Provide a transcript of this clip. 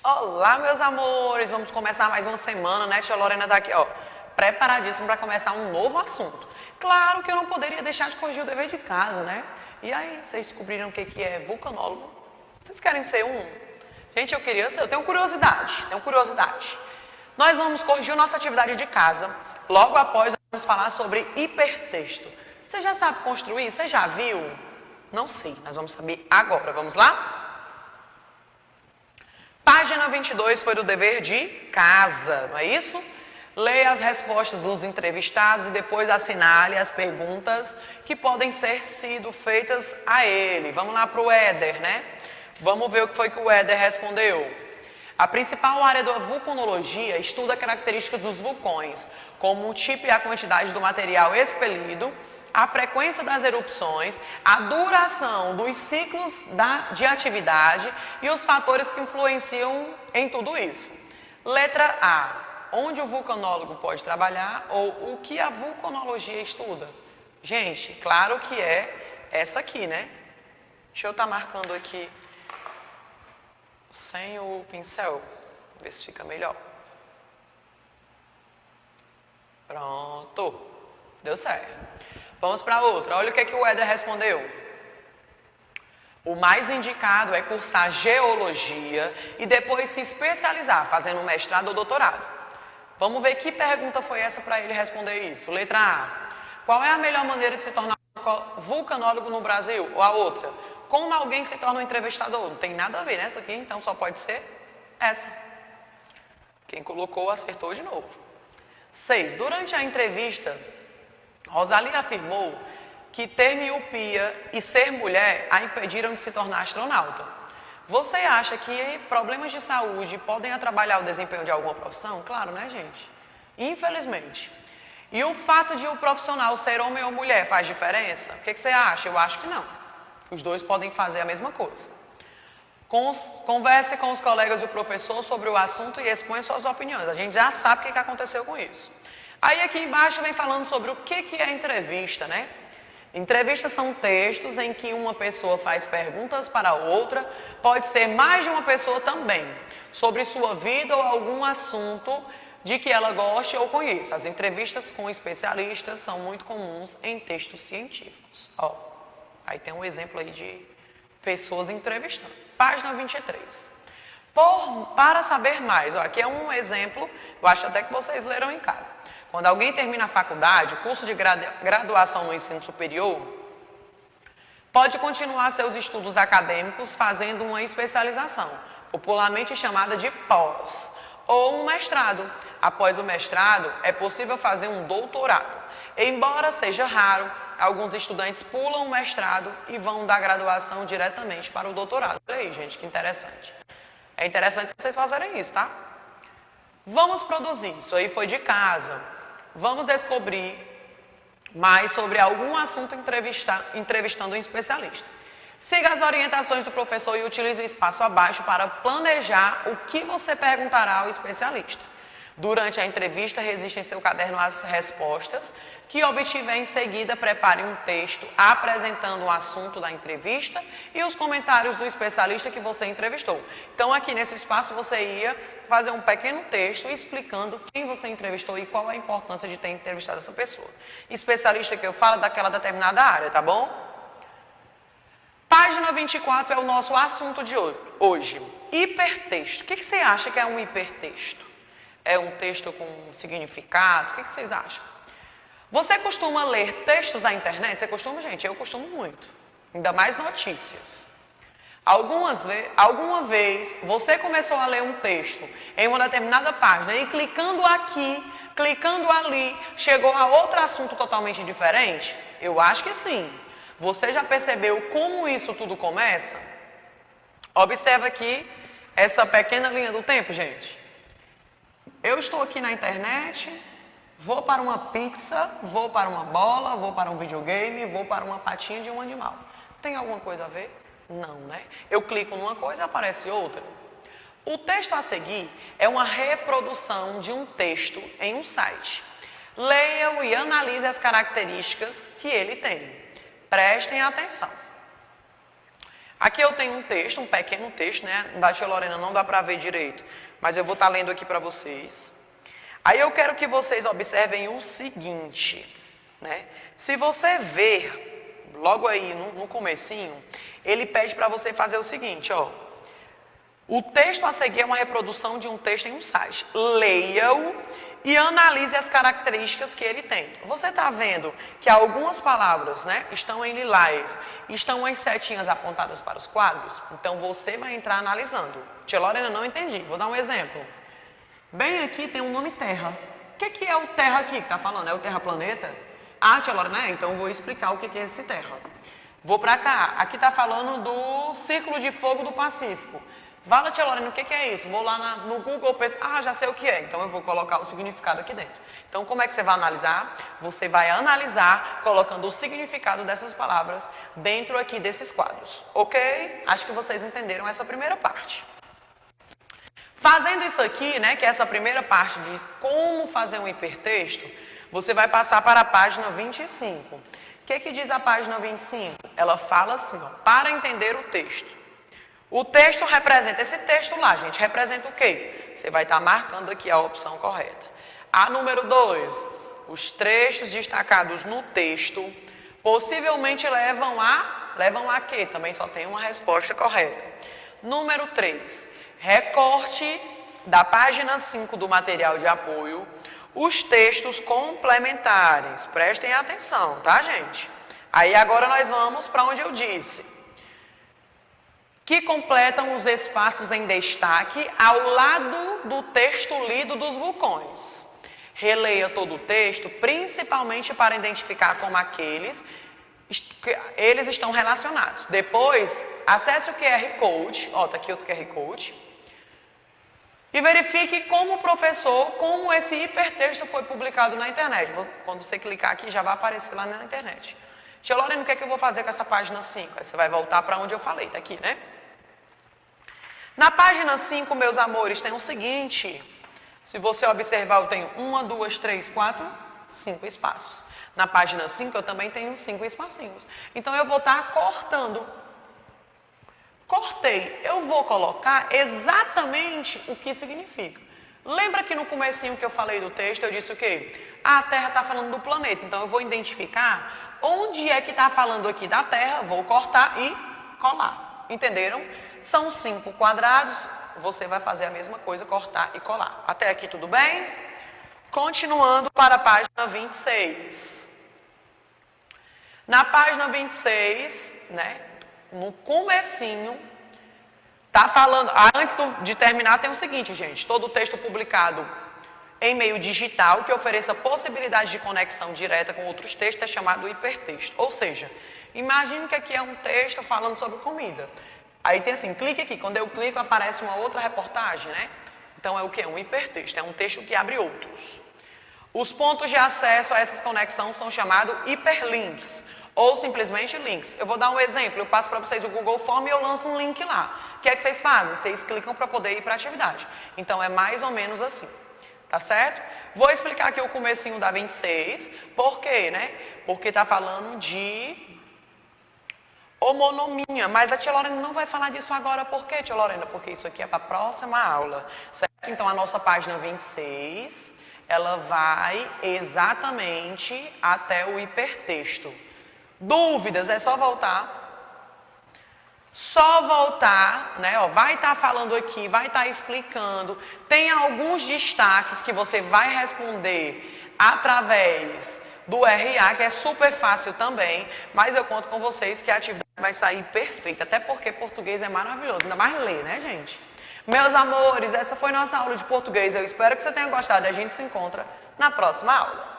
Olá, meus amores! Vamos começar mais uma semana, né? Tia Lorena tá aqui, ó, preparadíssima para começar um novo assunto. Claro que eu não poderia deixar de corrigir o dever de casa, né? E aí, vocês descobriram o que é vulcanólogo? Vocês querem ser um? Gente, eu queria ser, eu tenho curiosidade. Nós vamos corrigir nossa atividade de casa. Logo após, vamos falar sobre hipertexto. Você já sabe construir? Você já viu? Não sei, nós vamos saber agora. Vamos lá? Página 22 foi do dever de casa, não é isso? Leia as respostas dos entrevistados e depois assinale as perguntas que podem ser sido feitas a ele. Vamos lá para o Éder, né? Vamos ver o que foi que o Éder respondeu. A principal área da vulcanologia estuda a característica dos vulcões, como o tipo e a quantidade do material expelido, a frequência das erupções, a duração dos ciclos de atividade e os fatores que influenciam em tudo isso. Letra A. Onde o vulcanólogo pode trabalhar ou o que a vulcanologia estuda? Gente, claro que é essa aqui, né? Deixa eu estar marcando aqui sem o pincel, ver se fica melhor. Pronto, deu certo. Vamos para outra. Olha o que o Éder respondeu. O mais indicado é cursar geologia e depois se especializar, fazendo um mestrado ou doutorado. Vamos ver que pergunta foi essa para ele responder isso. Letra A. Qual é a melhor maneira de se tornar vulcanólogo no Brasil? Ou a outra. Como alguém se torna um entrevistador? Não tem nada a ver nessa aqui, então só pode ser essa. Quem colocou acertou de novo. 6. Durante a entrevista, Rosalie afirmou que ter miopia e ser mulher a impediram de se tornar astronauta. Você acha que problemas de saúde podem atrapalhar o desempenho de alguma profissão? Claro, né, gente? Infelizmente. E o fato de o profissional ser homem ou mulher faz diferença? O que você acha? Eu acho que não. Os dois podem fazer a mesma coisa. Converse com os colegas e o professor sobre o assunto e exponha suas opiniões. A gente já sabe o que aconteceu com isso. Aí aqui embaixo vem falando sobre o que é entrevista, né? Entrevistas são textos em que uma pessoa faz perguntas para outra, pode ser mais de uma pessoa também, sobre sua vida ou algum assunto de que ela goste ou conheça. As entrevistas com especialistas são muito comuns em textos científicos. Ó, aí tem um exemplo aí de pessoas entrevistando. Página 23. Para saber mais, ó, aqui é um exemplo, eu acho até que vocês leram em casa. Quando alguém termina a faculdade, o curso de graduação no ensino superior, pode continuar seus estudos acadêmicos fazendo uma especialização, popularmente chamada de pós, ou um mestrado. Após o mestrado, é possível fazer um doutorado. Embora seja raro, alguns estudantes pulam o mestrado e vão da graduação diretamente para o doutorado. Olha aí, gente, que interessante. É interessante vocês fazerem isso, tá? Vamos produzir, isso aí foi de casa. Vamos descobrir mais sobre algum assunto entrevistando um especialista. Siga as orientações do professor e utilize o espaço abaixo para planejar o que você perguntará ao especialista. Durante a entrevista, registre em seu caderno as respostas que obtiver em seguida, prepare um texto apresentando o assunto da entrevista e os comentários do especialista que você entrevistou. Então, aqui nesse espaço, você ia fazer um pequeno texto explicando quem você entrevistou e qual a importância de ter entrevistado essa pessoa. Especialista que eu falo daquela determinada área, tá bom? Página 24 é o nosso assunto de hoje. Hipertexto. O que você acha que é um hipertexto? É um texto com significado? O que vocês acham? Você costuma ler textos na internet? Você costuma, gente? Eu costumo muito. Ainda mais notícias. Alguma vez você começou a ler um texto em uma determinada página e clicando aqui, clicando ali, chegou a outro assunto totalmente diferente? Eu acho que sim. Você já percebeu como isso tudo começa? Observa aqui essa pequena linha do tempo, gente. Eu estou aqui na internet, vou para uma pizza, vou para uma bola, vou para um videogame, vou para uma patinha de um animal. Tem alguma coisa a ver? Não, né? Eu clico numa coisa e aparece outra. O texto a seguir é uma reprodução de um texto em um site. Leia-o e analise as características que ele tem. Prestem atenção. Aqui eu tenho um texto, um pequeno texto, né? Da tia Lorena não dá para ver direito, mas eu vou estar lendo aqui para vocês. Aí eu quero que vocês observem o seguinte, né? Se você ver, logo aí no comecinho, ele pede para você fazer o seguinte, ó. O texto a seguir é uma reprodução de um texto em um site. Leia-o e analise as características que ele tem. Você está vendo que algumas palavras, né, estão em lilás, estão as setinhas apontadas para os quadros? Então você vai entrar analisando. Tia Lorena, não entendi. Vou dar um exemplo. Bem aqui tem um nome terra. O que é o terra aqui que está falando? É o terra-planeta? Ah, tia Lorena, então eu vou explicar o que é esse terra. Vou para cá. Aqui está falando do Círculo de Fogo do Pacífico. Fala, tia Lorena, o que é isso? Vou lá no Google, penso, já sei o que é. Então eu vou colocar o significado aqui dentro. Então como é que você vai analisar? Você vai analisar colocando o significado dessas palavras dentro aqui desses quadros. Ok? Acho que vocês entenderam essa primeira parte. Fazendo isso aqui, né, que é essa primeira parte de como fazer um hipertexto, você vai passar para a página 25. O que diz a página 25? Ela fala assim, ó, para entender o texto. O texto representa, esse texto lá, gente, representa o quê? Você vai estar marcando aqui a opção correta. A número 2, os trechos destacados no texto possivelmente levam a quê? Também só tem uma resposta correta. Número 3, recorte da página 5 do material de apoio, os textos complementares. Prestem atenção, tá, gente? Aí agora nós vamos para onde eu disse. Que completam os espaços em destaque ao lado do texto lido dos vulcões. Releia todo o texto, principalmente para identificar como eles estão relacionados. Depois, acesse o QR Code, está aqui outro QR Code, e verifique como como esse hipertexto foi publicado na internet. Quando você clicar aqui, já vai aparecer lá na internet. Tia Lorena, o que é que eu vou fazer com essa página 5? Aí você vai voltar para onde eu falei, está aqui, né? Na página 5, meus amores, tem o seguinte. Se você observar, eu tenho 1, 2, 3, 4, 5 espaços. Na página 5, eu também tenho 5 espacinhos. Então, eu vou estar cortando. Cortei. Eu vou colocar exatamente o que significa. Lembra que no comecinho que eu falei do texto, eu disse o quê? A Terra está falando do planeta. Então, eu vou identificar onde é que está falando aqui da Terra, vou cortar e colar. Entenderam? São 5 quadrados, você vai fazer a mesma coisa, cortar e colar. Até aqui tudo bem? Continuando para a página 26. Na página 26, né, no comecinho, tá falando, antes de terminar tem o seguinte, gente, todo o texto publicado em meio digital que ofereça possibilidade de conexão direta com outros textos é chamado hipertexto. Ou seja, imagine que aqui é um texto falando sobre comida. Aí tem assim, clique aqui, quando eu clico aparece uma outra reportagem, né? Então é o que? Um hipertexto, é um texto que abre outros. Os pontos de acesso a essas conexões são chamados hiperlinks, ou simplesmente links. Eu vou dar um exemplo, eu passo para vocês o Google Form e eu lanço um link lá. O que é que vocês fazem? Vocês clicam para poder ir para a atividade. Então é mais ou menos assim, tá certo? Vou explicar aqui o comecinho da 26, por quê, né? Porque está falando de homonimia, mas a tia Lorena não vai falar disso agora. Por quê, tia Lorena? Porque isso aqui é para a próxima aula, certo? Então, a nossa página 26, ela vai exatamente até o hipertexto. Dúvidas? É só voltar. Só voltar, né? Ó, vai estar falando aqui, vai estar explicando. Tem alguns destaques que você vai responder através do RA, que é super fácil também, mas eu conto com vocês que a atividade vai sair perfeita, até porque português é maravilhoso, ainda mais ler, né, gente? Meus amores, essa foi nossa aula de português, eu espero que você tenha gostado, a gente se encontra na próxima aula.